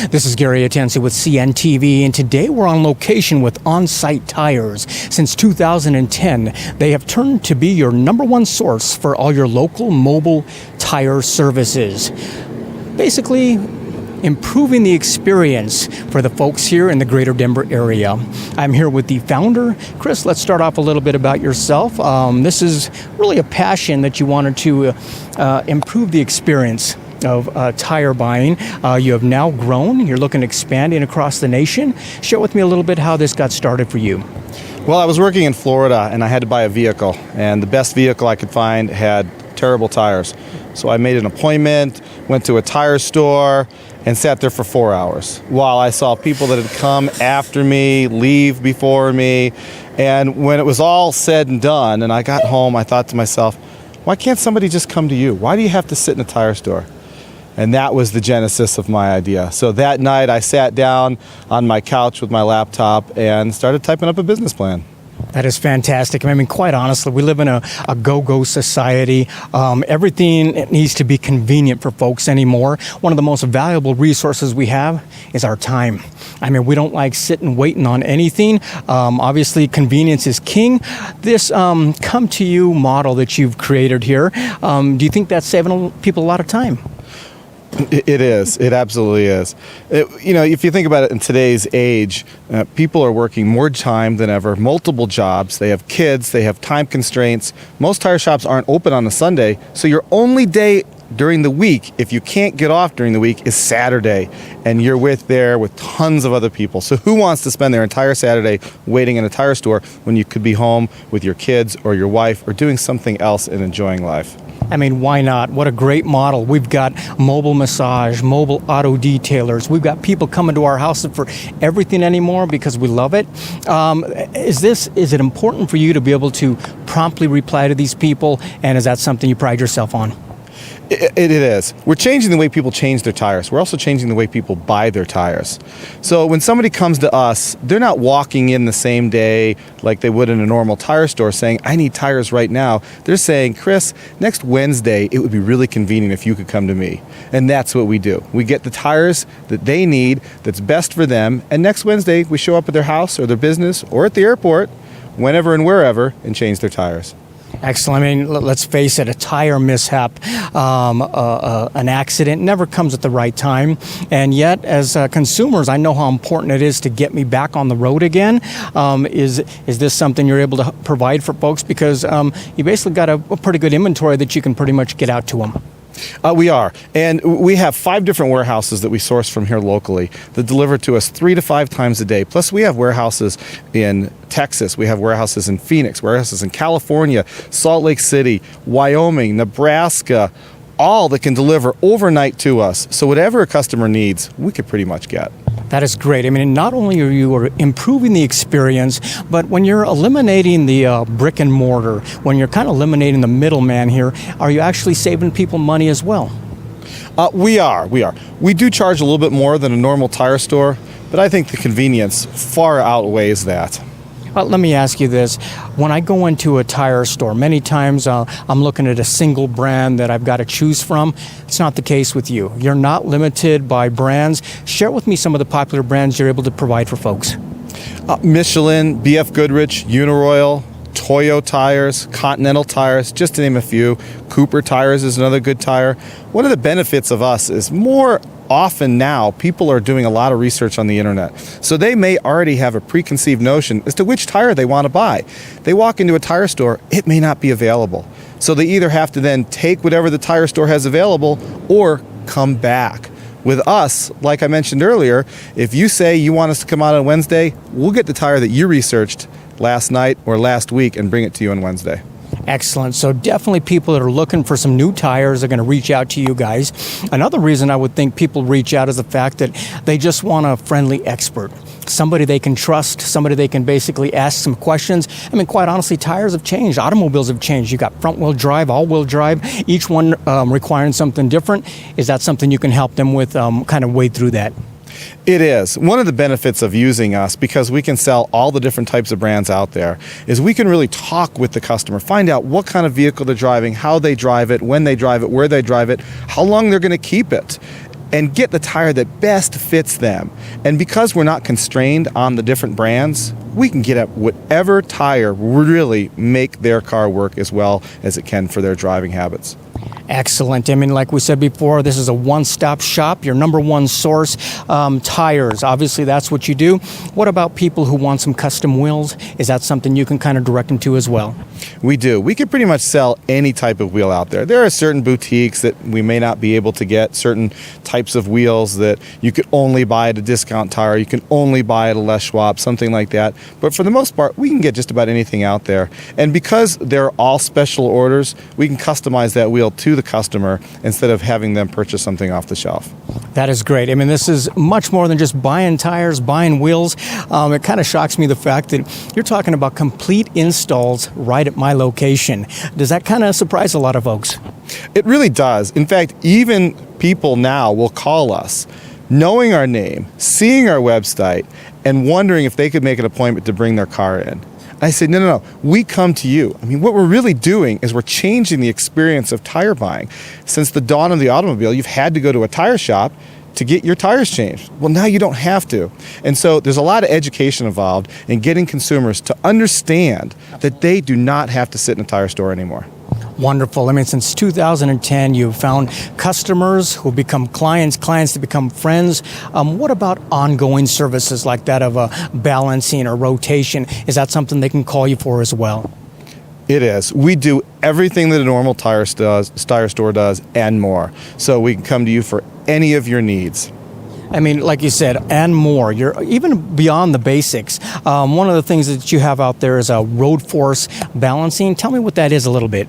This is Gary Atencio with CNTV, and today we're on location with On-Site Tires. Since 2010, they have turned to be your #1 source for all your local mobile tire services. Basically, improving the experience for the folks here in the greater Denver area. I'm here with the founder. Chris, let's start off a little bit about yourself. This is really a passion that you wanted to improve the experience of tire buying. You have now grown. You're looking at expanding across the nation. Share with me a little bit how this got started for you. Well, I was working in Florida and I had to buy a vehicle, and the best vehicle I could find had terrible tires. So I made an appointment, went to a tire store, and sat there for 4 hours while I saw people that had come after me, leave before me. And when it was all said and done and I got home, I thought to myself, why can't somebody just come to you? Why do you have to sit in a tire store? And that was the genesis of my idea. So that night I sat down on my couch with my laptop and started typing up a business plan. That is fantastic. I mean, quite honestly, we live in a go-go society. Everything needs to be convenient for folks anymore. One of the most valuable resources we have is our time. I mean, we don't like sitting waiting on anything. Obviously, convenience is king. This come-to-you model that you've created here, do you think that's saving people a lot of time? It is. It absolutely is. If you think about it in today's age, people are working more time than ever, multiple jobs. They have kids. They have time constraints. Most tire shops aren't open on a Sunday, so your only day during the week, if you can't get off during the week, is Saturday, and you're there with tons of other people. So who wants to spend their entire Saturday waiting in a tire store when you could be home with your kids or your wife or doing something else and enjoying life? I mean, why not? What a great model. We've got mobile massage, mobile auto detailers. We've got people coming to our houses for everything anymore because we love it. Is it important for you to be able to promptly reply to these people? And is that something you pride yourself on? It is. We're changing the way people change their tires. We're also changing the way people buy their tires. So when somebody comes to us, they're not walking in the same day like they would in a normal tire store saying, I need tires right now. They're saying, Chris, next Wednesday, it would be really convenient if you could come to me. And that's what we do. We get the tires that they need, that's best for them. And next Wednesday, we show up at their house or their business or at the airport, whenever and wherever, and change their tires. Excellent. I mean, let's face it, a tire mishap, an accident never comes at the right time. And yet, as consumers, I know how important it is to get me back on the road again. Is this something you're able to provide for folks? Because you basically got a pretty good inventory that you can pretty much get out to them. We are. And we have 5 different warehouses that we source from here locally that deliver to us 3 to 5 times a day. Plus, we have warehouses in Texas. We have warehouses in Phoenix, warehouses in California, Salt Lake City, Wyoming, Nebraska, all that can deliver overnight to us. So whatever a customer needs, we could pretty much get. That is great. I mean, not only are you improving the experience, but when you're eliminating the brick and mortar, when you're kind of eliminating the middleman here, are you actually saving people money as well? We are. We do charge a little bit more than a normal tire store, but I think the convenience far outweighs that. Let me ask you this. When I go into a tire store, many times I'm looking at a single brand that I've got to choose from. It's not the case with you. You're not limited by brands. Share with me some of the popular brands you're able to provide for folks. Michelin, BF Goodrich, Uniroyal, Toyo tires, Continental tires, just to name a few. Cooper tires is another good tire. One of the benefits of us is more often now people are doing a lot of research on the internet. So they may already have a preconceived notion as to which tire they want to buy. They walk into a tire store, it may not be available. So they either have to then take whatever the tire store has available or come back. With us, like I mentioned earlier, if you say you want us to come out on Wednesday, we'll get the tire that you researched last night or last week and bring it to you on Wednesday. Excellent. So definitely people that are looking for some new tires are going to reach out to you guys. Another reason I would think people reach out is the fact that they just want a friendly expert. Somebody they can trust, somebody they can basically ask some questions. I mean, quite honestly, tires have changed. Automobiles have changed. You got front-wheel drive, all-wheel drive, each one requiring something different. Is that something you can help them with, kind of wade through that? It is. One of the benefits of using us, because we can sell all the different types of brands out there, is we can really talk with the customer, find out what kind of vehicle they're driving, how they drive it, when they drive it, where they drive it, how long they're going to keep it. and get the tire that best fits them. And because we're not constrained on the different brands, we can get at whatever tire really make their car work as well as it can for their driving habits. Excellent. I mean, like we said before, this is a one-stop shop, your number one source. Tires, obviously that's what you do. What about people who want some custom wheels? Is that something you can kind of direct them to as well? We do. We can pretty much sell any type of wheel out there. There are certain boutiques that we may not be able to get, certain types of wheels that you could only buy at a discount tire, you can only buy at a Les Schwab, something like that. But for the most part, we can get just about anything out there. And because they're all special orders, we can customize that wheel to the customer instead of having them purchase something off the shelf. That is great. I mean, this is much more than just buying tires, buying wheels. It kind of shocks me the fact that you're talking about complete installs right at my location. Does that kind of surprise a lot of folks? It really does. In fact, even people now will call us knowing our name, seeing our website, and wondering if they could make an appointment to bring their car in. I said, no, we come to you. I mean, what we're really doing is we're changing the experience of tire buying. Since the dawn of the automobile, you've had to go to a tire shop to get your tires changed. Well, now you don't have to. And so there's a lot of education involved in getting consumers to understand that they do not have to sit in a tire store anymore. Wonderful. I mean, since 2010, you've found customers who become clients to become friends. What about ongoing services like that of balancing or rotation? Is that something they can call you for as well? It is. We do everything that a normal tire store does and more. So we can come to you for any of your needs. I mean, like you said, and more. You're even beyond the basics. One of the things that you have out there is a road force balancing. Tell me what that is a little bit.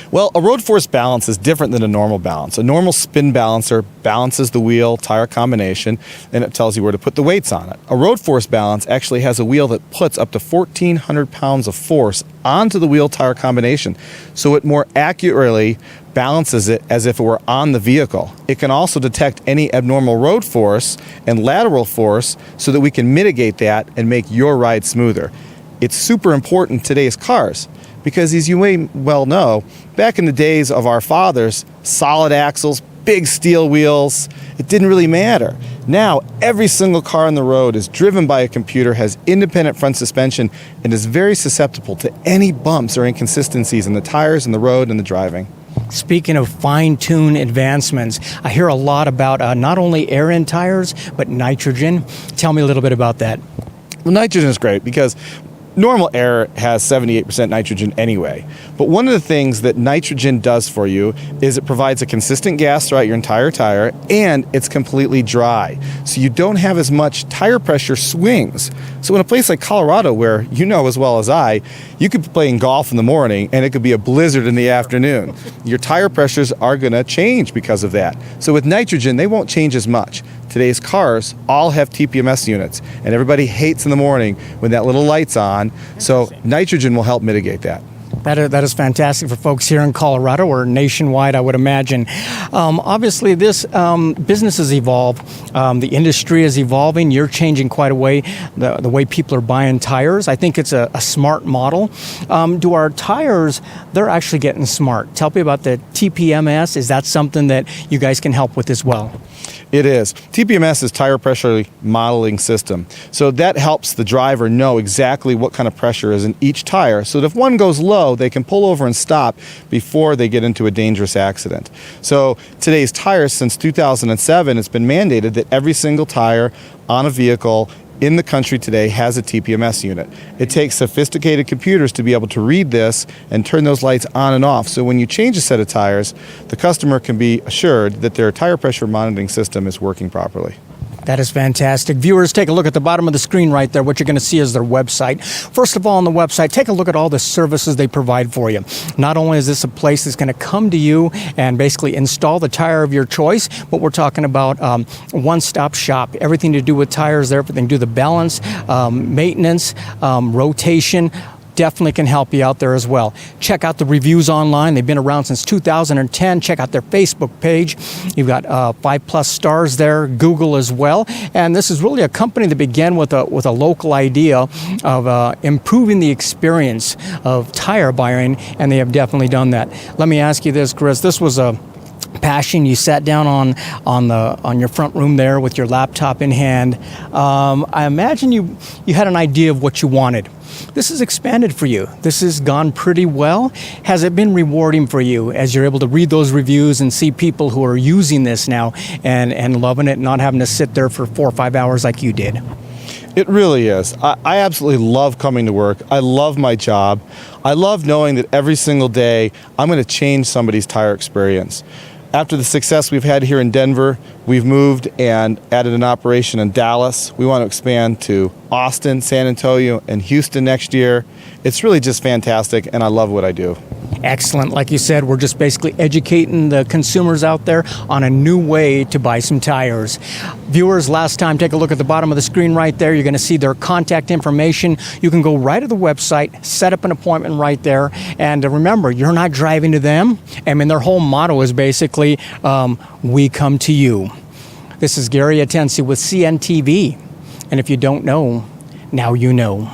Well, a road force balance is different than a normal balance. A normal spin balancer balances the wheel tire combination and it tells you where to put the weights on it. A road force balance actually has a wheel that puts up to 1,400 pounds of force onto the wheel tire combination, so it more accurately balances it as if it were on the vehicle. It can also detect any abnormal road force and lateral force so that we can mitigate that and make your ride smoother. It's super important in today's cars because, as you may well know, back in the days of our fathers, solid axles, big steel wheels, it didn't really matter. Now, every single car on the road is driven by a computer, has independent front suspension, and is very susceptible to any bumps or inconsistencies in the tires and the road and the driving. Speaking of fine-tune advancements, I hear a lot about not only air in tires, but nitrogen. Tell me a little bit about that. Well, nitrogen is great because normal air has 78% nitrogen anyway. But one of the things that nitrogen does for you is it provides a consistent gas throughout your entire tire, and it's completely dry. So you don't have as much tire pressure swings. So in a place like Colorado, where you know as well as I, you could be playing golf in the morning and it could be a blizzard in the afternoon. Your tire pressures are going to change because of that. So with nitrogen, they won't change as much. Today's cars all have TPMS units, and everybody hates in the morning when that little light's on. So nitrogen will help mitigate that. That is fantastic for folks here in Colorado or nationwide, I would imagine. Obviously, this business has evolved. The industry is evolving. You're changing quite a way, the way people are buying tires. I think it's a smart model. Do our tires, they're actually getting smart. Tell me about the TPMS. Is that something that you guys can help with as well? It is. TPMS is tire pressure modeling system. So that helps the driver know exactly what kind of pressure is in each tire so that if one goes low, they can pull over and stop before they get into a dangerous accident. So today's tires, since 2007, it's been mandated that every single tire on a vehicle in the country today has a TPMS unit. It takes sophisticated computers to be able to read this and turn those lights on and off. So when you change a set of tires, the customer can be assured that their tire pressure monitoring system is working properly. That is fantastic. Viewers, take a look at the bottom of the screen right there. What you're going to see is their website. First of all, on the website, take a look at all the services they provide for you. Not only is this a place that's going to come to you and basically install the tire of your choice, but we're talking about one-stop shop. Everything to do with tires there, everything to do with the balance, maintenance, rotation. Definitely can help you out there as well. Check out the reviews online. They've been around since 2010. Check out their Facebook page. You've got 5+ stars there, Google as well. And this is really a company that began with a local idea of improving the experience of tire buying, and they have definitely done that. Let me ask you this, Chris. This was passion. You sat down on your front room there with your laptop in hand. I imagine you had an idea of what you wanted. This has expanded for you. This has gone pretty well. Has it been rewarding for you as you're able to read those reviews and see people who are using this now and loving it, not having to sit there for 4 or 5 hours like you did? It really is. I absolutely love coming to work. I love my job. I love knowing that every single day I'm going to change somebody's tire experience. After the success we've had here in Denver, we've moved and added an operation in Dallas. We want to expand to Austin, San Antonio, and Houston next year. It's really just fantastic, and I love what I do. Excellent. Like you said, we're just basically educating the consumers out there on a new way to buy some tires. Viewers, last time, take a look at the bottom of the screen right there. You're going to see their contact information. You can go right to the website, set up an appointment right there. And remember, you're not driving to them. I mean, their whole motto is basically, we come to you. This is Gary Atencio with CNTV. And if you don't know, now you know.